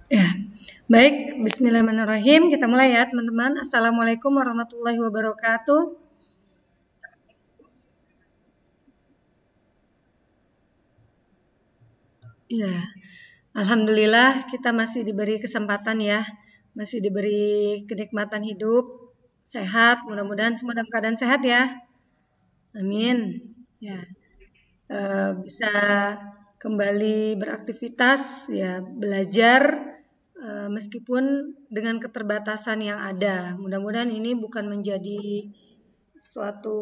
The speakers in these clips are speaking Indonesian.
Ya, baik. Bismillahirrahmanirrahim. Kita mulai ya, teman-teman. Assalamualaikum warahmatullahi wabarakatuh. Ya, alhamdulillah kita masih diberi kesempatan ya, masih diberi kenikmatan hidup, sehat. Mudah-mudahan semua dalam keadaan sehat ya. Amin. Ya, bisa kembali beraktivitas, ya, belajar meskipun dengan keterbatasan yang ada. Mudah-mudahan ini bukan menjadi suatu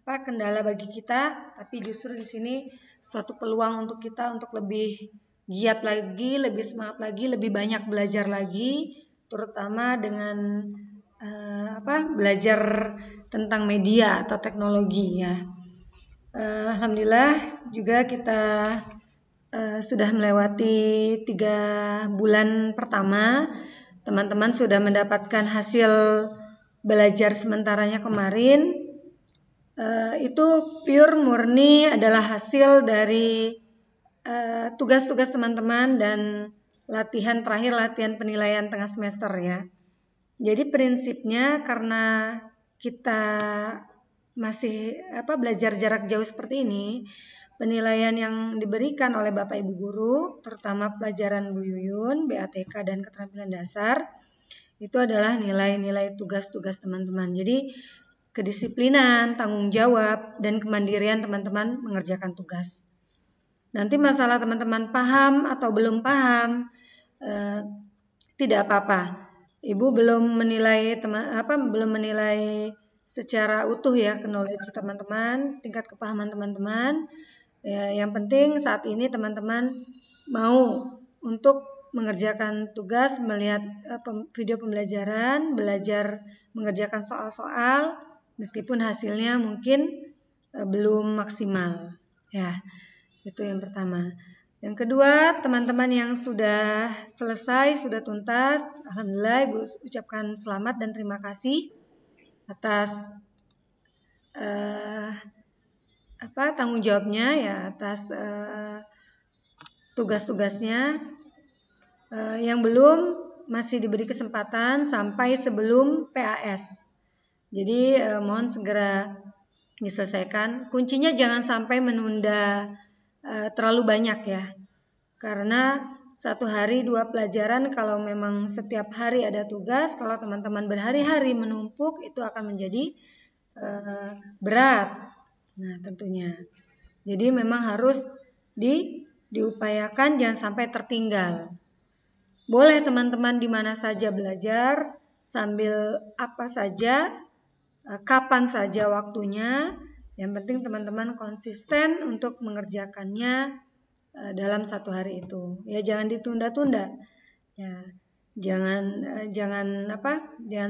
kendala bagi kita, tapi justru di sini suatu peluang untuk kita untuk lebih giat lagi, lebih semangat lagi, lebih banyak belajar lagi, terutama dengan belajar tentang media atau teknologi ya. Alhamdulillah juga kita sudah melewati 3 bulan pertama. Teman-teman sudah mendapatkan hasil belajar sementaranya kemarin. Itu pure murni adalah hasil dari tugas-tugas teman-teman dan latihan terakhir, latihan penilaian tengah semester ya. Jadi prinsipnya karena kita masih belajar jarak jauh seperti ini, penilaian yang diberikan oleh Bapak Ibu guru, terutama pelajaran Bu Yuyun, BATK dan keterampilan dasar, itu adalah nilai-nilai tugas-tugas teman-teman. Jadi kedisiplinan, tanggung jawab, dan kemandirian teman-teman mengerjakan tugas. Nanti masalah teman-teman paham atau belum paham, tidak apa-apa. Ibu belum menilai secara utuh ya knowledge teman-teman, tingkat kepahaman teman-teman. Ya, yang penting saat ini teman-teman mau untuk mengerjakan tugas, melihat video pembelajaran, belajar mengerjakan soal-soal, meskipun hasilnya mungkin belum maksimal. Ya, itu yang pertama. Yang kedua, teman-teman yang sudah selesai, sudah tuntas, alhamdulillah Ibu ucapkan selamat dan terima kasih atas tanggung jawabnya ya, atas tugas-tugasnya. Yang belum masih diberi kesempatan sampai sebelum PAS. Jadi mohon segera diselesaikan. Kuncinya jangan sampai menunda terlalu banyak ya. Karena 1 hari 2 pelajaran, kalau memang setiap hari ada tugas, kalau teman-teman berhari-hari menumpuk, itu akan menjadi berat. Nah, tentunya. Jadi memang harus diupayakan jangan sampai tertinggal. Boleh teman-teman di mana saja belajar, sambil apa saja, kapan saja waktunya. Yang penting teman-teman konsisten untuk mengerjakannya dalam 1 hari itu. Ya, jangan ditunda-tunda. Ya, jangan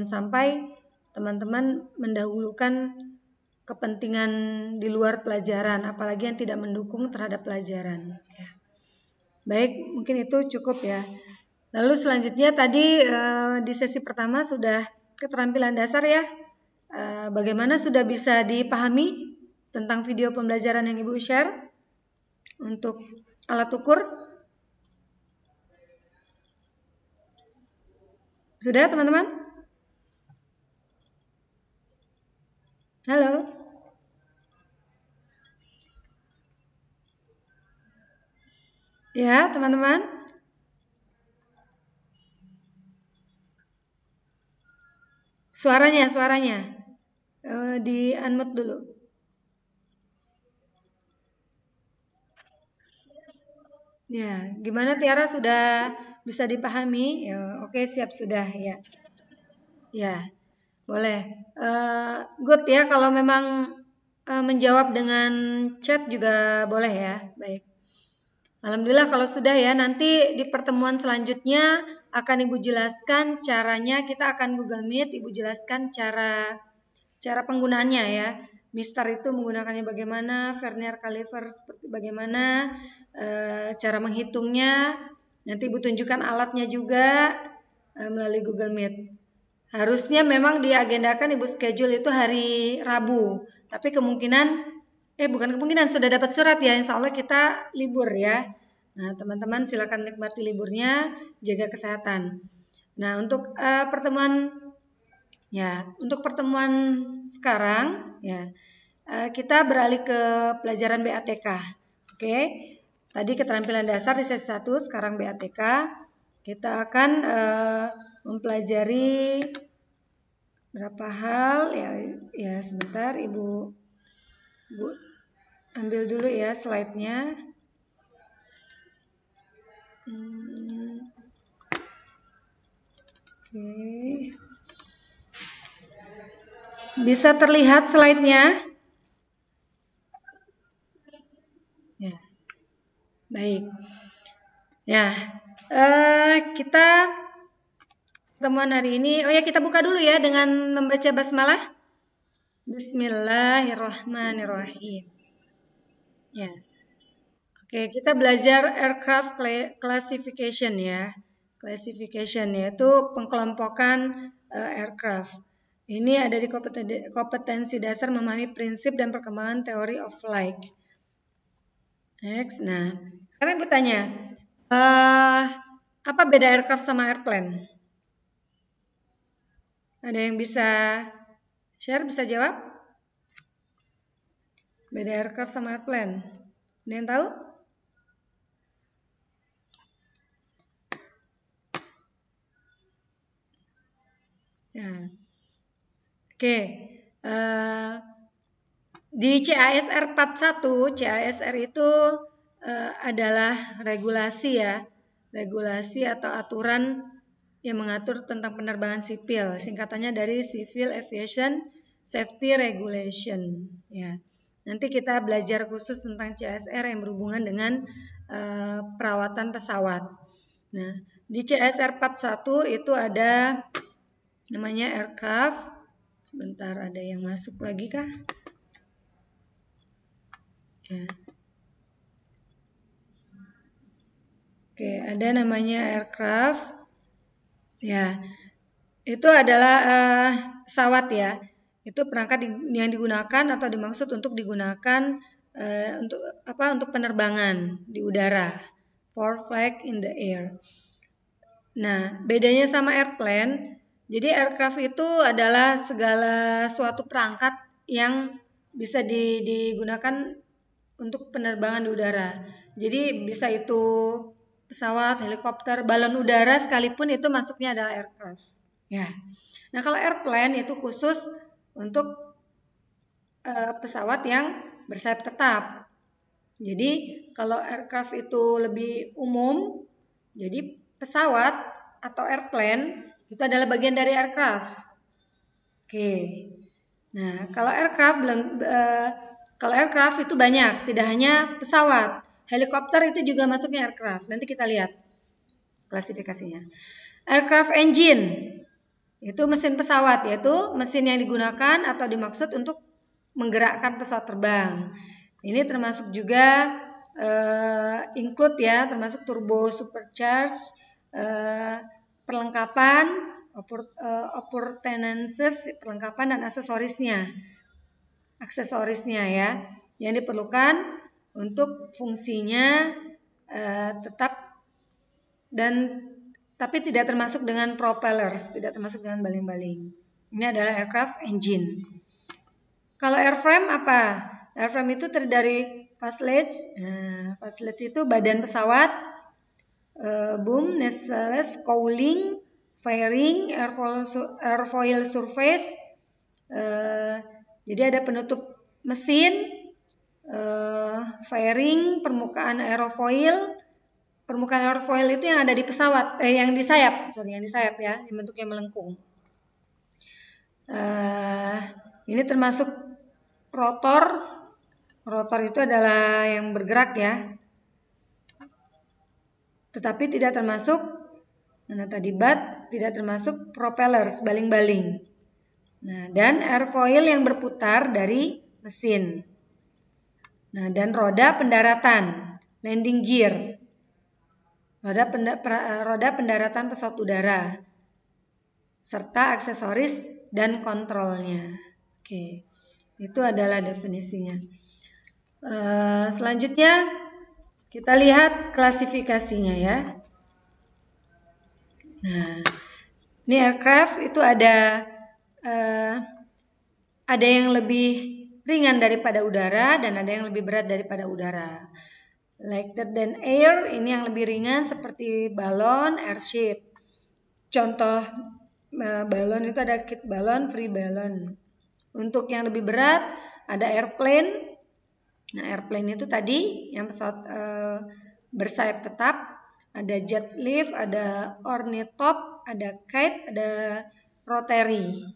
sampai teman-teman mendahulukan kepentingan di luar pelajaran, apalagi yang tidak mendukung terhadap pelajaran. Ya. Baik, mungkin itu cukup ya. Lalu selanjutnya tadi di sesi pertama sudah keterampilan dasar ya. Bagaimana sudah bisa dipahami tentang video pembelajaran yang Ibu share untuk alat ukur? Sudah teman-teman? Halo? Ya teman-teman? Suaranya di unmute dulu. Ya, gimana Tiara, sudah bisa dipahami? Ya, oke, siap sudah ya. Ya, boleh. Good ya, kalau memang menjawab dengan chat juga boleh ya. Baik. Alhamdulillah kalau sudah ya, nanti di pertemuan selanjutnya akan Ibu jelaskan caranya. Kita akan Google Meet, Ibu jelaskan cara penggunaannya ya. Mister itu menggunakannya bagaimana, Vernier caliper seperti bagaimana, cara menghitungnya. Nanti Ibu tunjukkan alatnya juga melalui Google Meet. Harusnya memang diagendakan Ibu schedule itu hari Rabu, tapi kemungkinan sudah dapat surat ya, insya Allah kita libur ya. Nah, teman-teman silakan nikmati liburnya, jaga kesehatan. Nah, untuk pertemuan sekarang ya, kita beralih ke pelajaran BATK. Oke. Tadi keterampilan dasar di sesi 1, sekarang BATK. Kita akan mempelajari berapa hal ya sebentar Ibu ambil dulu ya slide-nya. Oke. Bisa terlihat slide-nya? Ya. Baik. Ya, kita pertemuan hari ini, kita buka dulu ya dengan membaca basmalah. Bismillahirrahmanirrahim. Ya. Oke, kita belajar aircraft classification ya. Classification yaitu pengkelompokan aircraft. Ini ada di kompetensi dasar memahami prinsip dan perkembangan teori of flight. Next. Nah, sekarang Ibu tanya, apa beda aircraft sama airplane? Ada yang bisa share, bisa jawab? Beda aircraft sama airplane. Ada yang tahu? Ya. Oke. Di CASR 41, CASR itu adalah regulasi ya. Regulasi atau aturan yang mengatur tentang penerbangan sipil. Singkatannya dari Civil Aviation Safety Regulation. Ya. Nanti kita belajar khusus tentang CASR yang berhubungan dengan perawatan pesawat. Nah, di CASR 41 itu ada namanya aircraft. Sebentar, ada yang masuk lagi kah? Ya. Oke, ada namanya aircraft. Ya, itu adalah pesawat ya. Itu perangkat yang digunakan atau dimaksud untuk digunakan untuk penerbangan di udara. For flight in the air. Nah, bedanya sama airplane. Jadi aircraft itu adalah segala suatu perangkat yang bisa digunakan untuk penerbangan di udara. Jadi bisa itu pesawat, helikopter, balon udara sekalipun itu masuknya adalah aircraft. Ya. Nah, kalau airplane itu khusus untuk pesawat yang bersayap tetap. Jadi kalau aircraft itu lebih umum, jadi pesawat atau airplane itu adalah bagian dari aircraft. Oke. Nah, kalau aircraft itu banyak, tidak hanya pesawat. Helikopter itu juga masuknya aircraft. Nanti kita lihat klasifikasinya. Aircraft engine itu mesin pesawat, yaitu mesin yang digunakan atau dimaksud untuk menggerakkan pesawat terbang. Ini termasuk juga include ya, termasuk turbo supercharged, perlengkapan, appurtenances, perlengkapan dan aksesorisnya ya, yang diperlukan untuk fungsinya tetap tapi tidak termasuk dengan propellers, tidak termasuk dengan baling-baling. Ini adalah aircraft engine. Kalau airframe apa? Airframe itu terdiri dari fuselage. Fuselage itu badan pesawat, boom, nacelles, cowling, fairing, airfoil surface. Jadi ada penutup mesin, fairing, permukaan aerofoil. Permukaan aerofoil itu yang ada di pesawat, yang di sayap ya, yang bentuknya melengkung. Ini termasuk rotor. Rotor itu adalah yang bergerak ya. Tetapi tidak termasuk tidak termasuk propellers, baling-baling. Nah, dan airfoil yang berputar dari mesin. Nah, dan roda pendaratan, landing gear. Roda pendaratan pesawat udara. Serta aksesoris dan kontrolnya. Oke. Itu adalah definisinya. Selanjutnya Kita lihat klasifikasinya ya. Nah, ini aircraft itu ada yang lebih ringan daripada udara dan ada yang lebih berat daripada udara. Lighter than air, ini yang lebih ringan seperti balon, airship. Contoh balon itu ada kit balon, free balon. Untuk yang lebih berat ada airplane. Nah, airplane itu tadi yang pesawat bersayap tetap, ada jet lift, ada ornithop, ada kite, ada rotary.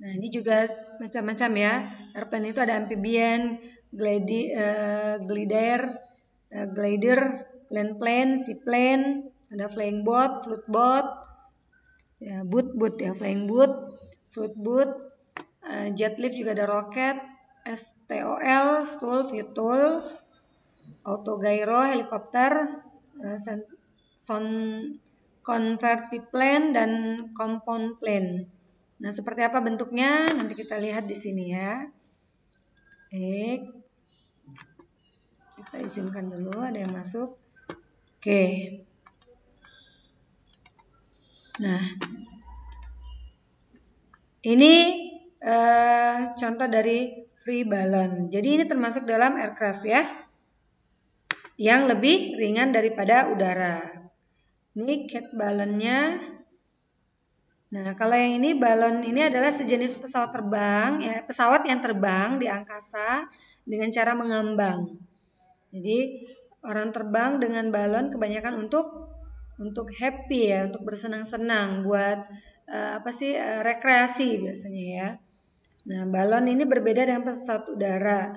Nah, ini juga macam-macam ya. Airplane itu ada amphibian, glider, land plane, seaplane, ada flying boat, float boat, ya, boot ya, flying boot, float boot, jet lift juga ada roket, STOL, stool, VTOL, autogyro, helikopter, convertiplane dan compound plane. Nah, seperti apa bentuknya? Nanti kita lihat di sini ya. Kita izinkan dulu, ada yang masuk. Oke. Nah, ini contoh dari free balloon. Jadi ini termasuk dalam aircraft ya, yang lebih ringan daripada udara. Ini cat balonnya. Nah, kalau yang ini balon ini adalah sejenis pesawat terbang, ya, pesawat yang terbang di angkasa dengan cara mengambang. Jadi orang terbang dengan balon kebanyakan untuk happy ya, untuk bersenang-senang, buat rekreasi biasanya ya. Nah, balon ini berbeda dengan pesawat udara.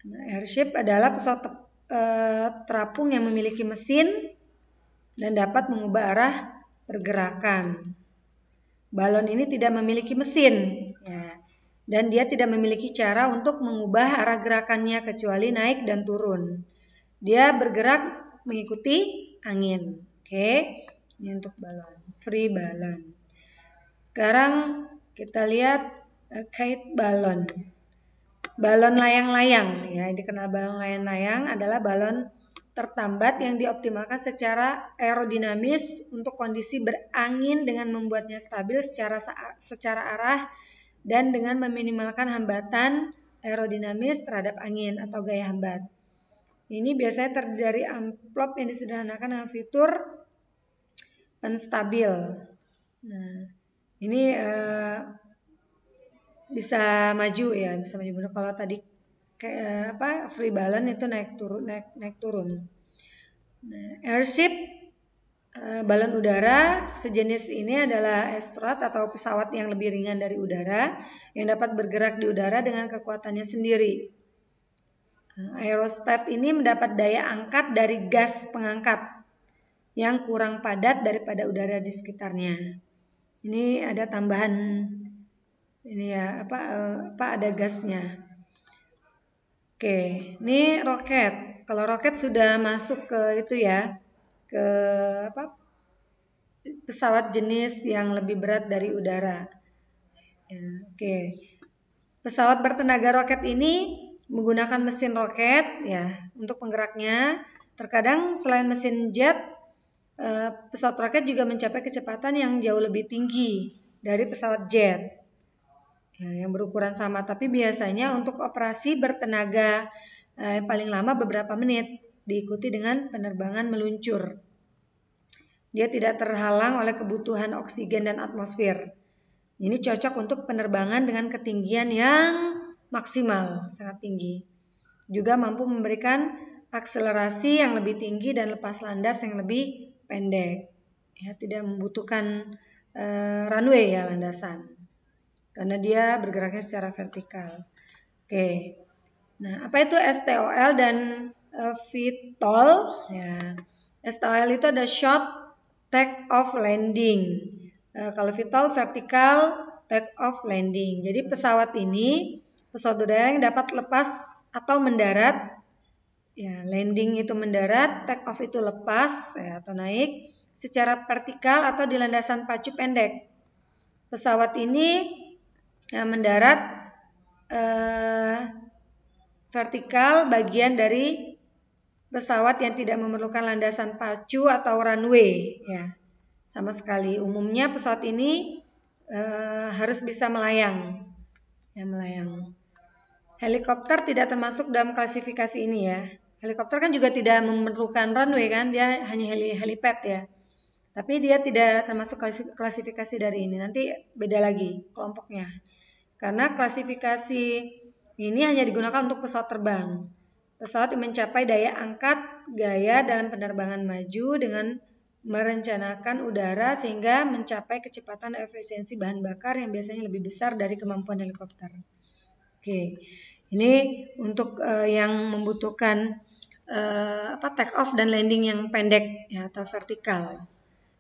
Nah, airship adalah pesawat terapung yang memiliki mesin dan dapat mengubah arah pergerakan. Balon ini tidak memiliki mesin, ya, dan dia tidak memiliki cara untuk mengubah arah gerakannya kecuali naik dan turun. Dia bergerak mengikuti angin. Oke, ini untuk balon, free balon. Sekarang kita lihat kite balon. Balon layang-layang, ya, dikenal balon layang-layang adalah balon tertambat yang dioptimalkan secara aerodinamis untuk kondisi berangin dengan membuatnya stabil secara arah dan dengan meminimalkan hambatan aerodinamis terhadap angin atau gaya hambat. Ini biasanya terdiri dari amplop yang disederhanakan dengan fitur penstabil. Nah, ini bisa maju ya, bisa maju mundur. Kalau tadi free balloon itu naik turun. Nah, airship, balon udara sejenis ini adalah astronaut atau pesawat yang lebih ringan dari udara yang dapat bergerak di udara dengan kekuatannya sendiri. Aerostat ini mendapat daya angkat dari gas pengangkat yang kurang padat daripada udara di sekitarnya. Ini ada tambahan ini ya, ada gasnya. Oke, ini roket. Kalau roket sudah masuk ke itu ya, ke pesawat jenis yang lebih berat dari udara. Ya, oke. Pesawat bertenaga roket ini menggunakan mesin roket ya untuk penggeraknya. Terkadang selain mesin jet, pesawat roket juga mencapai kecepatan yang jauh lebih tinggi dari pesawat jet. Ya, yang berukuran sama, tapi biasanya untuk operasi bertenaga paling lama beberapa menit, diikuti dengan penerbangan meluncur. Dia tidak terhalang oleh kebutuhan oksigen dan atmosfer. Ini cocok untuk penerbangan dengan ketinggian yang maksimal, sangat tinggi. Juga mampu memberikan akselerasi yang lebih tinggi dan lepas landas yang lebih pendek. Ya, tidak membutuhkan runway ya, landasan. Karena dia bergeraknya secara vertikal. Oke. Nah, apa itu STOL dan VTOL? Ya. STOL itu ada short take off landing. Kalau VTOL vertical take off landing. Jadi pesawat udara yang dapat lepas atau mendarat. Ya, landing itu mendarat, take off itu lepas ya, atau naik secara vertikal atau di landasan pacu pendek. Pesawat ini mendarat vertikal bagian dari pesawat yang tidak memerlukan landasan pacu atau runway, ya, sama sekali. Umumnya pesawat ini harus bisa melayang, ya, melayang. Helikopter tidak termasuk dalam klasifikasi ini, ya. Helikopter kan juga tidak memerlukan runway kan, dia hanya helipad, ya. Tapi dia tidak termasuk klasifikasi dari ini. Nanti beda lagi kelompoknya. Karena klasifikasi ini hanya digunakan untuk pesawat terbang. Pesawat yang mencapai daya angkat gaya dalam penerbangan maju dengan merencanakan udara sehingga mencapai kecepatan dan efisiensi bahan bakar yang biasanya lebih besar dari kemampuan helikopter. Oke, ini untuk yang membutuhkan take off dan landing yang pendek, ya, atau vertikal.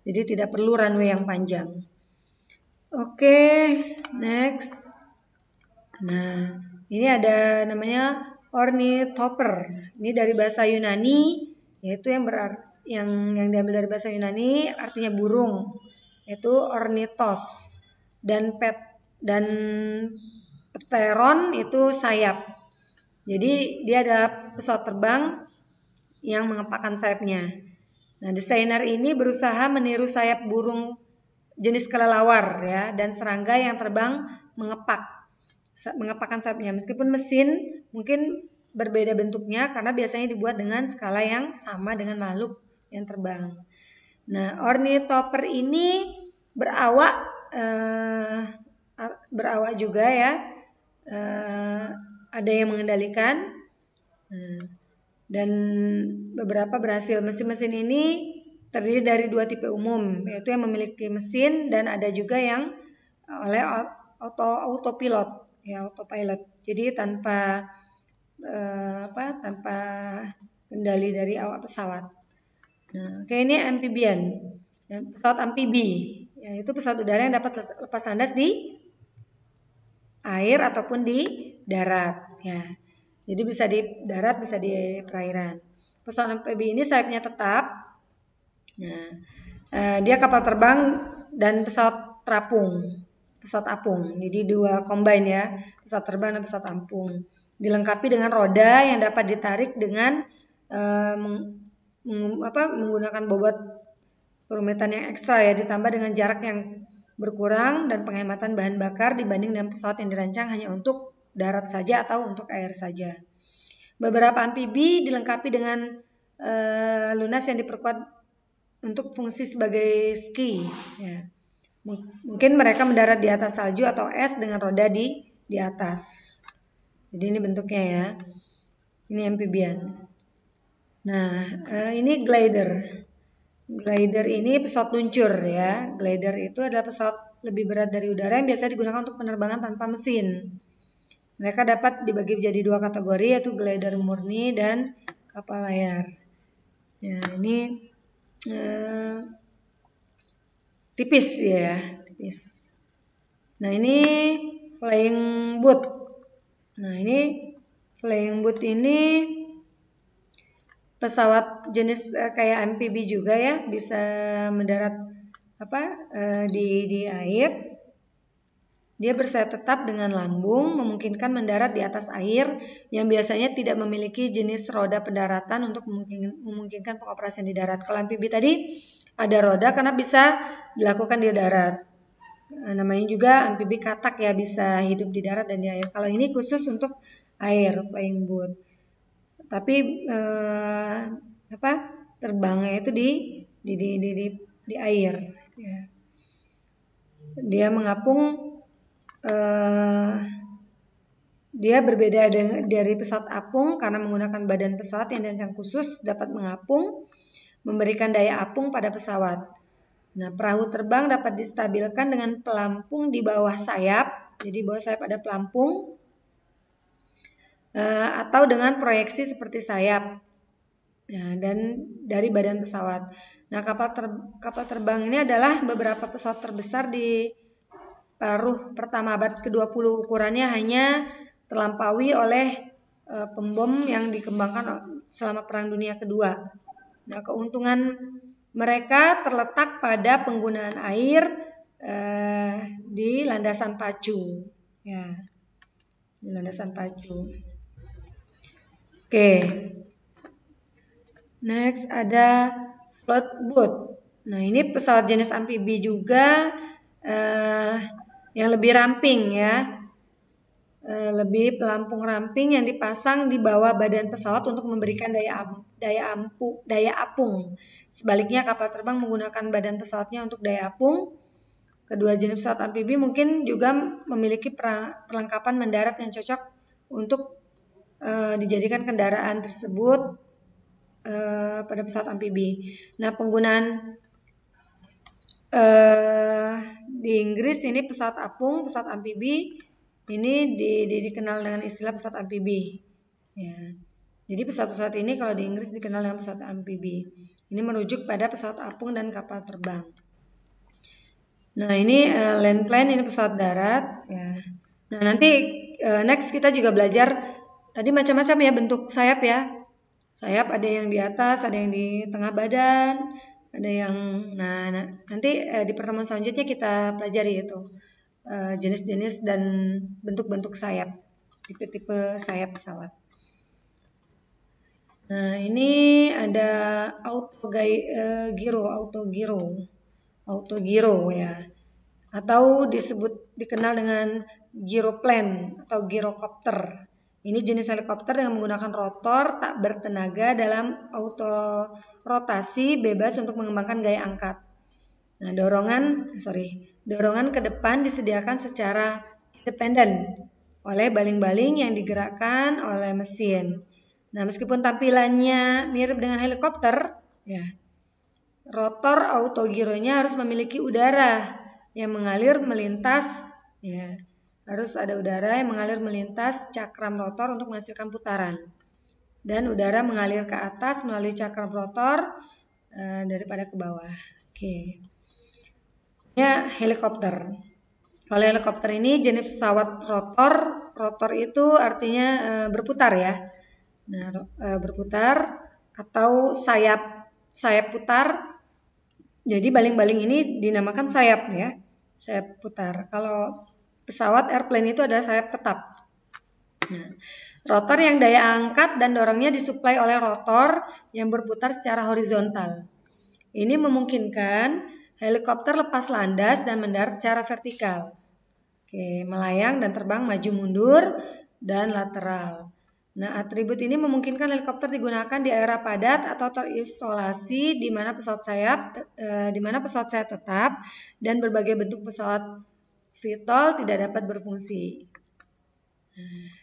Jadi tidak perlu runway yang panjang. Oke, next. Nah, ini ada namanya ornithopter. Ini dari bahasa Yunani, yaitu yang diambil dari bahasa Yunani artinya burung, yaitu ornithos, dan pteron itu sayap. Jadi dia adalah pesawat terbang yang mengepakkan sayapnya. Nah, desainer ini berusaha meniru sayap burung jenis kelelawar, ya, dan serangga yang terbang mengepakkan sayapnya. Meskipun mesin mungkin berbeda bentuknya karena biasanya dibuat dengan skala yang sama dengan makhluk yang terbang. Nah, ornithopter ini berawak juga, ya. Ada yang mengendalikan, dan beberapa berhasil. Mesin-mesin ini terdiri dari dua tipe umum, yaitu yang memiliki mesin dan ada juga yang oleh autopilot, ya, autopilot. Jadi tanpa kendali dari awak pesawat. Nah, kayak ini amphibian, ya, pesawat amfibi, ya, itu pesawat udara yang dapat lepas landas di air ataupun di darat, ya. Jadi bisa di darat, bisa di perairan. Pesawat amfibi ini sayapnya tetap. Nah, dia kapal terbang dan pesawat apung. Jadi dua combine, ya, pesawat terbang dan pesawat apung. Dilengkapi dengan roda yang dapat ditarik dengan menggunakan bobot kerumitan yang ekstra, ya, ditambah dengan jarak yang berkurang dan penghematan bahan bakar dibanding dengan pesawat yang dirancang hanya untuk darat saja atau untuk air saja. Beberapa amfibi dilengkapi dengan lunas yang diperkuat untuk fungsi sebagai ski, ya. Mungkin mereka mendarat di atas salju atau es dengan roda di atas. Jadi ini bentuknya, ya. Ini amphibian. Nah, ini glider. Glider ini pesawat luncur, ya. Glider itu adalah pesawat lebih berat dari udara yang biasa digunakan untuk penerbangan tanpa mesin. Mereka dapat dibagi menjadi dua kategori, yaitu glider murni dan kapal layar. Ya, ini tipis, ya, tipis. Nah, ini flying boat. Nah, ini flying boat ini pesawat jenis kayak amfibi juga, ya, bisa mendarat di air. Dia bersayap tetap dengan lambung, memungkinkan mendarat di atas air yang biasanya tidak memiliki jenis roda pendaratan untuk memungkinkan pengoperasian di darat. Kalau amfibi tadi ada roda karena bisa dilakukan di darat. Namanya juga amfibi katak, ya, bisa hidup di darat dan di air. Kalau ini khusus untuk air, flying boat. Tapi terbangnya itu di air, ya. Dia mengapung. Dia berbeda dari pesawat apung karena menggunakan badan pesawat yang dirancang khusus dapat mengapung, memberikan daya apung pada pesawat. Nah, perahu terbang dapat distabilkan dengan pelampung di bawah sayap. Jadi bawah sayap ada pelampung, atau dengan proyeksi seperti sayap, ya, dan dari badan pesawat. Nah, kapal terbang ini adalah beberapa pesawat terbesar di paruh pertama abad ke-20. Ukurannya hanya terlampaui oleh pembom yang dikembangkan selama Perang Dunia Kedua. Nah, keuntungan mereka terletak pada penggunaan air di landasan pacu, ya, di landasan pacu. Oke. Next ada floatboat. Nah, ini pesawat jenis amfibi juga yang lebih ramping ya. Lebih pelampung ramping yang dipasang di bawah badan pesawat untuk memberikan daya apung. Sebaliknya kapal terbang menggunakan badan pesawatnya untuk daya apung. Kedua jenis pesawat amfibi mungkin juga memiliki perlengkapan mendarat yang cocok untuk dijadikan kendaraan tersebut pada pesawat amfibi. Nah, penggunaan di Inggris ini pesawat apung, pesawat amfibi ini dikenal dengan istilah pesawat amfibi. Ya. Jadi pesawat-pesawat ini kalau di Inggris dikenal dengan pesawat amfibi. Ini merujuk pada pesawat apung dan kapal terbang. Nah, ini land plane, ini pesawat darat. Ya. Nah, nanti next kita juga belajar tadi macam-macam ya bentuk sayap ya. Sayap ada yang di atas, ada yang di tengah badan, ada yang nanti di pertemuan selanjutnya kita pelajari itu jenis-jenis dan bentuk-bentuk sayap, tipe-tipe sayap pesawat. Nah, ini ada autogiro ya, atau dikenal dengan gyroplane atau gyrocopter. Ini jenis helikopter yang menggunakan rotor tak bertenaga dalam auto rotasi bebas untuk mengembangkan gaya angkat. Nah, dorongan ke depan disediakan secara independen oleh baling-baling yang digerakkan oleh mesin. Nah, meskipun tampilannya mirip dengan helikopter, ya, rotor autogironya harus memiliki udara yang mengalir melintas, ya, harus ada udara yang mengalir melintas cakram rotor untuk menghasilkan putaran. Dan udara mengalir ke atas melalui cakram rotor daripada ke bawah. Oke. Ya, helikopter. Kalau helikopter ini jenis pesawat rotor. Rotor itu artinya berputar ya. Nah, berputar atau sayap putar. Jadi baling-baling ini dinamakan sayap ya. Sayap putar. Kalau pesawat airplane itu adalah sayap tetap. Nah, rotor yang daya angkat dan dorongnya disuplai oleh rotor yang berputar secara horizontal. Ini memungkinkan helikopter lepas landas dan mendarat secara vertikal. Oke, melayang dan terbang maju mundur dan lateral. Nah, atribut ini memungkinkan helikopter digunakan di area padat atau terisolasi di mana pesawat sayap tetap dan berbagai bentuk pesawat VTOL tidak dapat berfungsi.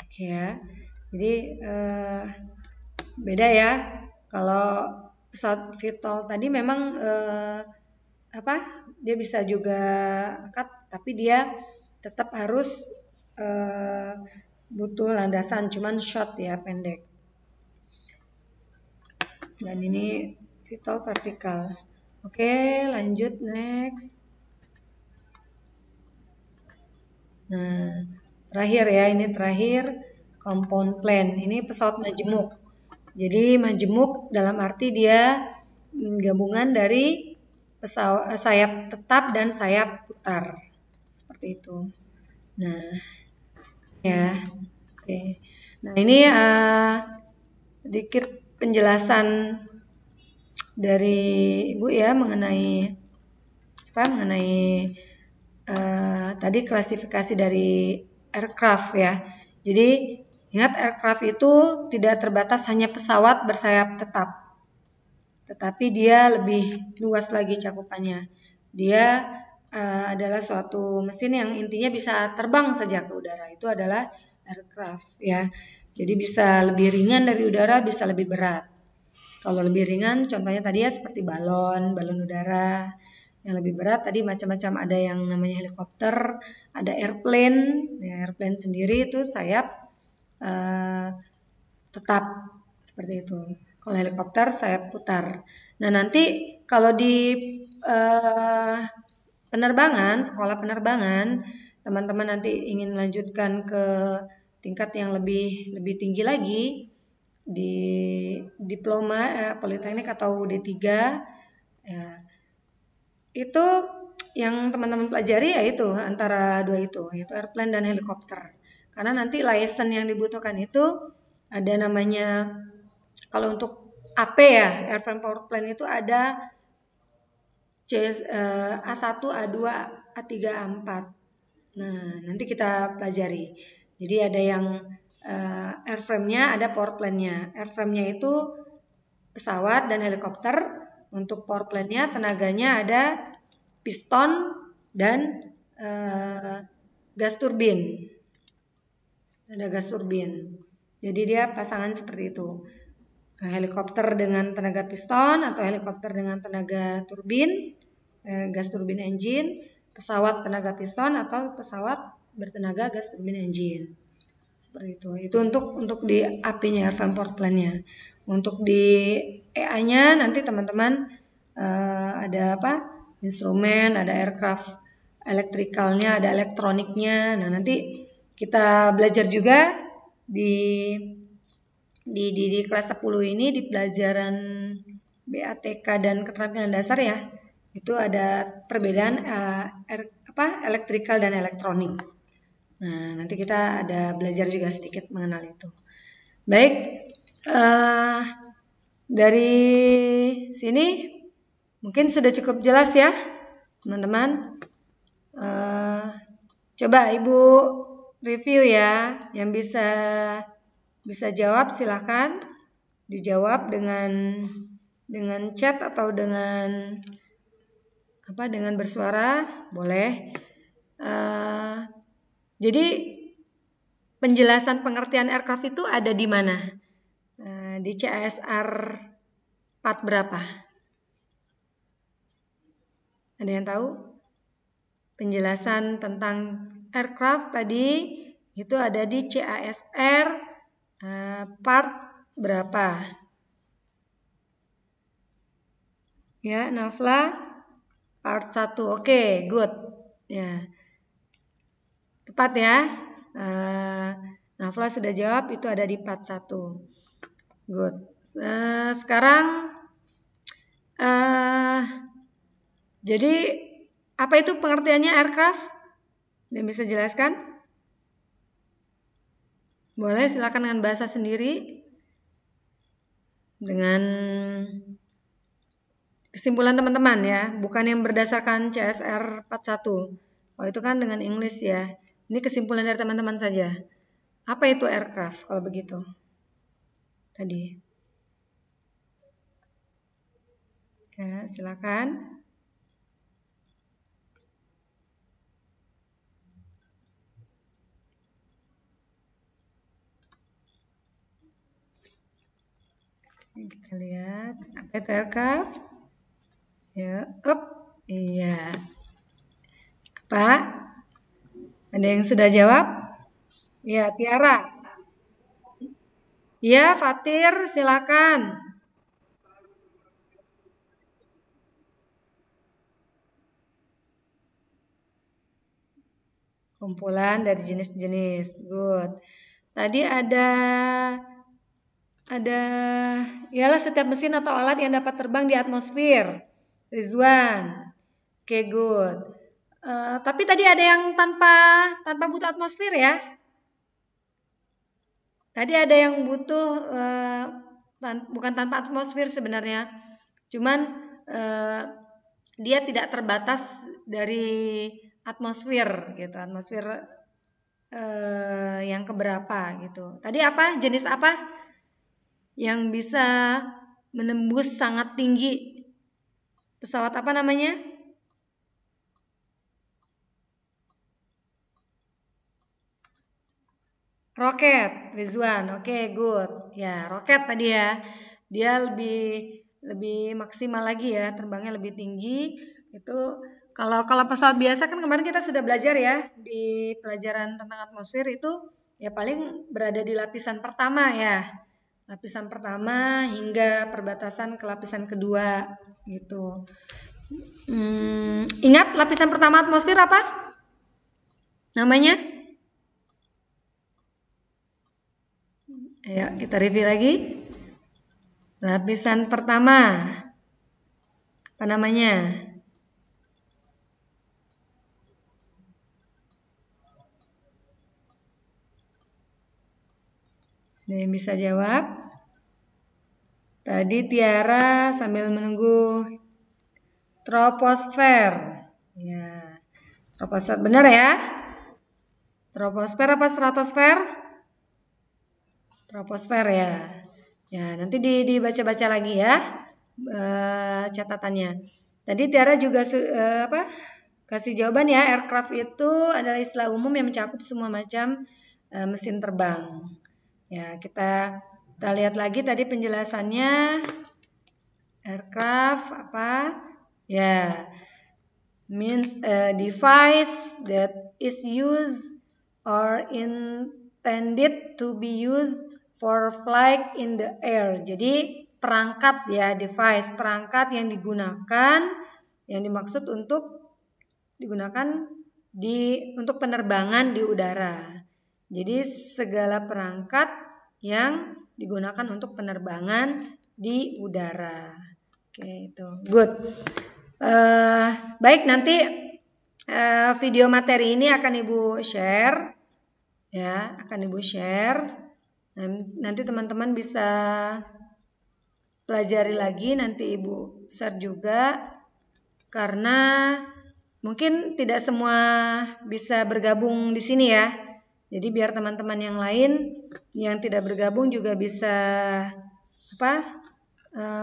Oke ya. Jadi beda ya. Kalau pesawat VTOL tadi memang dia bisa juga angkat, tapi dia tetap harus butuh landasan, cuman short ya, pendek. Dan ini VTOL vertikal. Oke, lanjut next. Nah, terakhir ya, ini terakhir compound plane. Ini pesawat majemuk. Jadi majemuk dalam arti dia gabungan dari sayap tetap dan sayap putar. Seperti itu. Nah, ya. Oke. Nah, ini sedikit penjelasan dari Ibu ya mengenai tadi klasifikasi dari aircraft ya. Jadi ingat, aircraft itu tidak terbatas hanya pesawat bersayap tetap, tetapi dia lebih luas lagi cakupannya. Dia adalah suatu mesin yang intinya bisa terbang saja ke udara. Itu adalah aircraft ya. Jadi bisa lebih ringan dari udara, bisa lebih berat. Kalau lebih ringan contohnya tadi ya seperti balon udara. Yang lebih berat tadi macam-macam, ada yang namanya helikopter, ada airplane. Ya, airplane sendiri itu sayap tetap seperti itu. Kalau helikopter sayap putar. Nah, nanti kalau di penerbangan, sekolah penerbangan, teman-teman nanti ingin melanjutkan ke tingkat yang lebih tinggi lagi di diploma politeknik atau D3 ya, itu yang teman-teman pelajari yaitu antara dua itu, yaitu airplane dan helikopter. Karena nanti license yang dibutuhkan itu ada namanya, kalau untuk AP ya, airframe power plant itu ada A1, A2, A3, A4. Nah, nanti kita pelajari. Jadi ada yang airframe-nya, ada power plant-nya. Airframe-nya itu pesawat dan helikopter. Untuk power plant-nya tenaganya ada piston dan gas turbin. Ada gas turbin. Jadi dia pasangan seperti itu. Helikopter dengan tenaga piston atau helikopter dengan tenaga turbin, gas turbin engine, pesawat tenaga piston atau pesawat bertenaga gas turbin engine. Seperti itu. Itu untuk di AP-nya, airframe power plant-nya. Untuk di EA-nya nanti teman-teman ada apa? Instrumen, ada aircraft electrical-nya, ada elektroniknya. Nah, nanti kita belajar juga di kelas 10 ini di pelajaran BATK dan keterampilan dasar ya. Itu ada perbedaan elektrikal dan elektronik. Nah, nanti kita ada belajar juga sedikit mengenal itu. Baik, dari sini mungkin sudah cukup jelas ya, teman-teman. Coba Ibu review ya, yang bisa jawab silahkan dijawab dengan chat atau dengan bersuara boleh. Jadi penjelasan pengertian aircraft itu ada di mana? Di CASR part berapa? Ada yang tahu? Penjelasan tentang aircraft tadi itu ada di CASR part berapa? Ya, Nafla part 1. Oke, good. Ya. Tepat ya. Nafla sudah jawab, itu ada di part 1. Good. Sekarang jadi apa itu pengertiannya aircraft? Ada yang bisa jelaskan? Boleh, silakan dengan bahasa sendiri. Dengan kesimpulan teman-teman ya, bukan yang berdasarkan CSR 41. Oh, itu kan dengan English ya. Ini kesimpulan dari teman-teman saja. Apa itu aircraft kalau begitu? Tadi. Ya, silakan. Kita lihat apa itu aircraft. Ya, iya. Apa? Ada yang sudah jawab? Ya, Tiara. Ya, Fatir, silakan. Kumpulan dari jenis-jenis. Good. Tadi ada ialah setiap mesin atau alat yang dapat terbang di atmosfer. Rizwan. Oke, good. Tapi tadi ada yang tanpa butuh atmosfer ya. Tadi ada yang butuh bukan tanpa atmosfer sebenarnya. Cuman dia tidak terbatas dari atmosfer gitu. Atmosfer yang keberapa gitu. Tadi apa? Jenis apa? Yang bisa menembus sangat tinggi. Pesawat apa namanya? Roket, Rizwan. Oke, good. Ya, roket tadi ya. Dia lebih maksimal lagi ya, terbangnya lebih tinggi. Itu kalau pesawat biasa kan kemarin kita sudah belajar ya di pelajaran tentang atmosfer itu ya paling berada di lapisan pertama ya. Lapisan pertama hingga perbatasan ke lapisan kedua gitu. Ingat lapisan pertama atmosfer apa? Namanya? Ayo kita review lagi. Lapisan pertama. Apa namanya? Ada yang bisa jawab? Tadi Tiara sambil menunggu troposfer. Ya, troposfer benar ya? Troposfer apa stratosfer? Troposfer ya. Ya, nanti dibaca-baca lagi ya catatannya. Tadi Tiara juga kasih jawaban ya. Aircraft itu adalah istilah umum yang mencakup semua macam mesin terbang. Ya, kita lihat lagi tadi penjelasannya. Aircraft apa? Ya, means a device that is used or intended to be used for flight in the air. Jadi perangkat ya, device, perangkat yang digunakan, yang dimaksud untuk digunakan untuk penerbangan di udara. Jadi segala perangkat yang digunakan untuk penerbangan di udara. Oke, itu good. Baik, nanti video materi ini akan Ibu share, ya, akan Ibu share. Nanti teman-teman bisa pelajari lagi, nanti Ibu share juga, karena mungkin tidak semua bisa bergabung di sini ya. Jadi biar teman-teman yang lain yang tidak bergabung juga bisa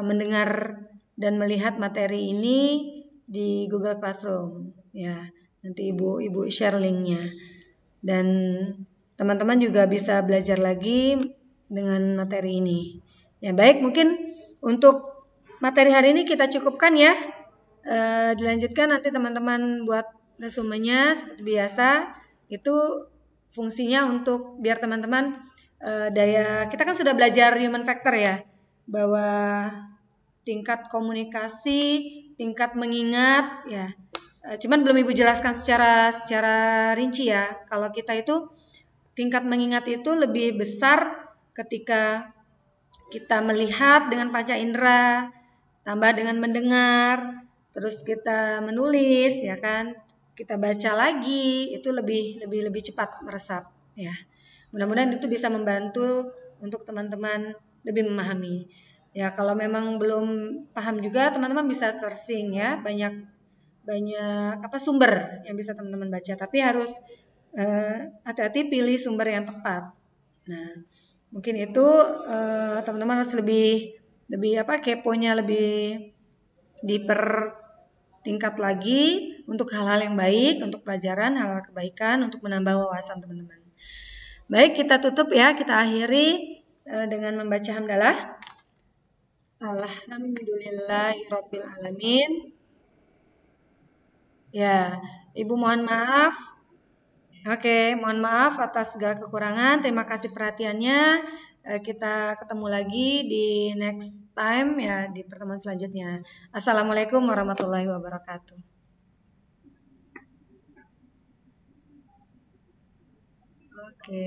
mendengar dan melihat materi ini di Google Classroom ya. Nanti Ibu share linknya. Dan teman-teman juga bisa belajar lagi dengan materi ini. Ya, baik, mungkin untuk materi hari ini kita cukupkan ya. Dilanjutkan nanti teman-teman buat resumenya seperti biasa. Itu fungsinya untuk biar teman-teman kita kan sudah belajar human factor ya, bahwa tingkat komunikasi, tingkat mengingat ya. Cuman belum Ibu jelaskan secara rinci ya. Kalau kita itu tingkat mengingat itu lebih besar ketika kita melihat dengan panca indera, tambah dengan mendengar, terus kita menulis ya kan, kita baca lagi, itu lebih cepat meresap ya. Mudah-mudahan itu bisa membantu untuk teman-teman lebih memahami. Ya, kalau memang belum paham juga teman-teman bisa searching ya, banyak sumber yang bisa teman-teman baca, tapi harus hati-hati pilih sumber yang tepat. Nah, mungkin itu teman-teman harus lebih keponya lebih dipertingkat lagi untuk hal-hal yang baik, untuk pelajaran, hal-hal kebaikan, untuk menambah wawasan teman-teman. Baik, kita tutup ya, kita akhiri dengan membaca hamdalah. Alhamdulillahirabbil alamin. Ya, Ibu mohon maaf. Oke, mohon maaf atas segala kekurangan. Terima kasih perhatiannya. Kita ketemu lagi di next time ya, di pertemuan selanjutnya. Assalamualaikum warahmatullahi wabarakatuh. Oke.